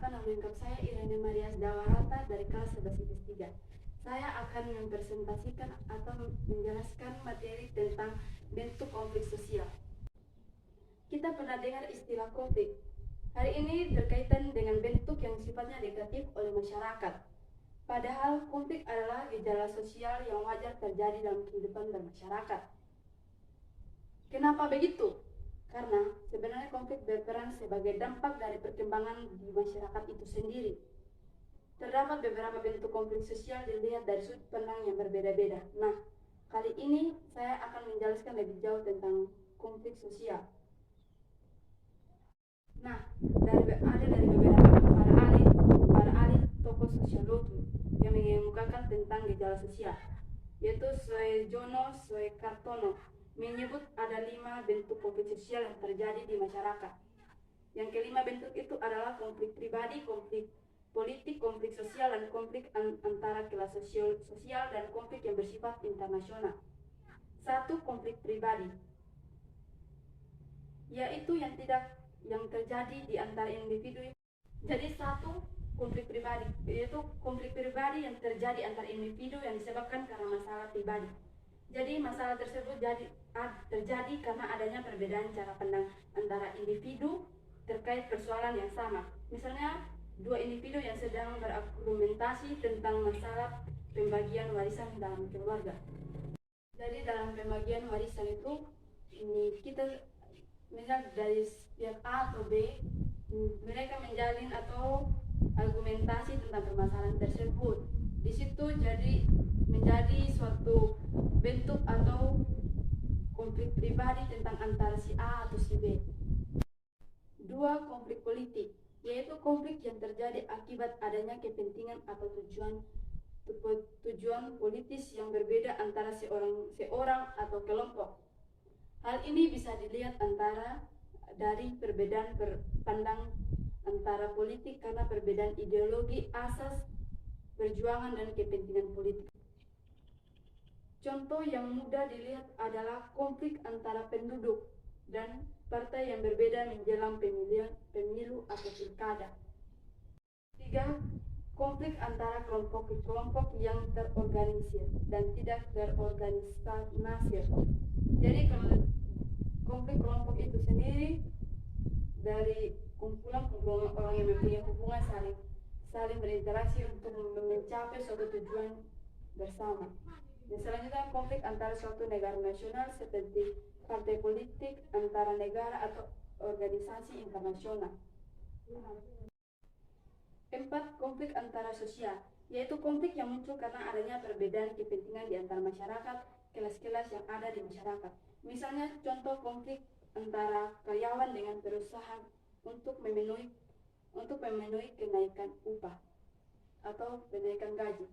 Perkenalkan, nama lengkap saya Irene Marias Dawarata dari kelas 11 IPS 3. Saya akan mempresentasikan atau menjelaskan materi tentang bentuk konflik sosial. Kita pernah dengar istilah konflik. Hari ini berkaitan dengan bentuk yang sifatnya negatif oleh masyarakat. Padahal konflik adalah gejala sosial yang wajar terjadi dalam kehidupan bermasyarakat. Kenapa begitu? Karena sebenarnya konflik berperan sebagai dampak dari perkembangan di masyarakat itu sendiri. Terdapat beberapa bentuk konflik sosial dilihat dari sudut pandang yang berbeda-beda. Nah, kali ini saya akan menjelaskan lebih jauh tentang konflik sosial. Nah, dari beberapa para ahli tokoh sosiologi yang mengemukakan tentang gejala sosial, yaitu Suejono Suekartono menyebut ada 5 bentuk konflik sosial yang terjadi di masyarakat. Yang kelima bentuk itu adalah konflik pribadi, konflik politik, konflik sosial, dan konflik antara kelas sosial dan konflik yang bersifat internasional. 1. Konflik pribadi, yaitu yang terjadi di antara individu. Jadi konflik pribadi yaitu konflik pribadi yang terjadi antar individu yang disebabkan karena masalah pribadi. Jadi masalah tersebut terjadi karena adanya perbedaan cara pandang antara individu terkait persoalan yang sama. Misalnya, 2 individu yang sedang berargumentasi tentang masalah pembagian warisan dalam keluarga. Jadi dalam pembagian warisan itu, kita misal dari pihak A atau B, mereka menjalin atau argumentasi tentang permasalahan tersebut. Di situ jadi menjadi suatu bentuk atau konflik pribadi tentang antara si A atau si B. 2. Konflik politik, yaitu konflik yang terjadi akibat adanya kepentingan atau tujuan politis yang berbeda antara seorang atau kelompok. Hal ini bisa dilihat dari perbedaan pandang antara politik karena perbedaan ideologi, asas perjuangan, dan kepentingan politik. Contoh yang mudah dilihat adalah konflik antara penduduk dan partai yang berbeda menjelang pemilu atau pilkada. 3. Konflik antara kelompok yang terorganisir dan tidak terorganisir. Jadi konflik kelompok itu sendiri dari kumpulan orang yang mempunyai hubungan saling berinteraksi untuk mencapai suatu tujuan bersama. Dan selanjutnya, konflik antara suatu negara nasional seperti partai politik, antara negara atau organisasi internasional. 4. Konflik antara sosial, yaitu konflik yang muncul karena adanya perbedaan kepentingan di antara masyarakat, kelas-kelas yang ada di masyarakat. Misalnya, contoh konflik antara karyawan dengan perusahaan untuk memenuhi kenaikan upah atau kenaikan gaji.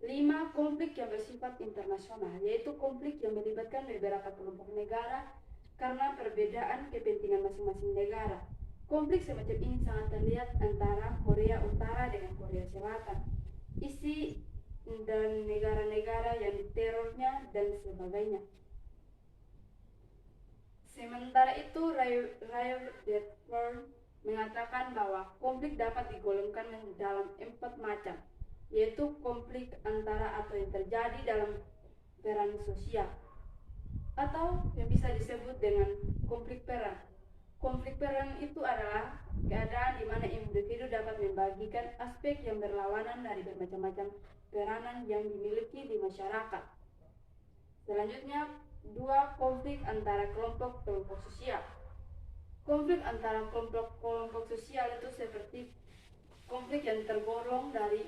5. Konflik yang bersifat internasional, yaitu konflik yang melibatkan beberapa kelompok negara karena perbedaan kepentingan masing-masing negara. Konflik semacam ini sangat terlihat antara Korea Utara dengan Korea Selatan, isi dan negara-negara yang diterornya dan sebagainya. Sementara itu, Ray Bradford mengatakan bahwa konflik dapat digolongkan dalam 4 macam, yaitu konflik antara atau yang terjadi dalam peran sosial, atau yang bisa disebut dengan konflik peran. Konflik peran itu adalah keadaan di mana individu dapat membagikan aspek yang berlawanan dari bermacam-macam peranan yang dimiliki di masyarakat. Selanjutnya, 2. Konflik antara kelompok sosial. Konflik antara kelompok sosial itu seperti konflik yang tergolong dari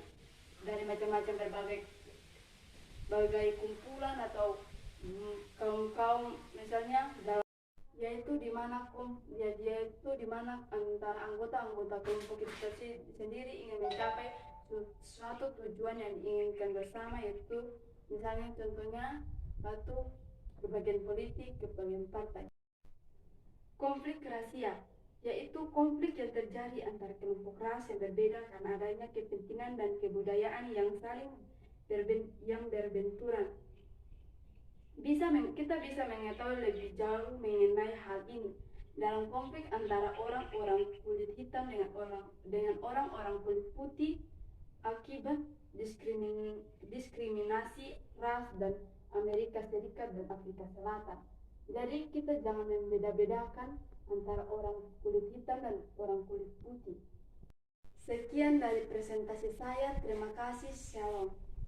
macam-macam berbagai kumpulan atau kaum misalnya yaitu di mana antara anggota kelompok itu sendiri ingin mencapai suatu tujuan yang diinginkan bersama, yaitu misalnya contohnya suatu kebagian politik, kebagian partai. Konflik rasial, yaitu konflik yang terjadi antara kelompok ras yang berbeda karena adanya kepentingan dan kebudayaan yang berbenturan. Kita bisa mengetahui lebih jauh mengenai hal ini dalam konflik antara orang-orang kulit hitam dengan orang-orang kulit putih akibat diskriminasi ras dan Amerika Serikat dan Afrika Selatan. Jadi kita jangan membeda-bedakan antara orang kulit hitam dan orang kulit putih. Sekian dari presentasi saya. Terima kasih. Shalom.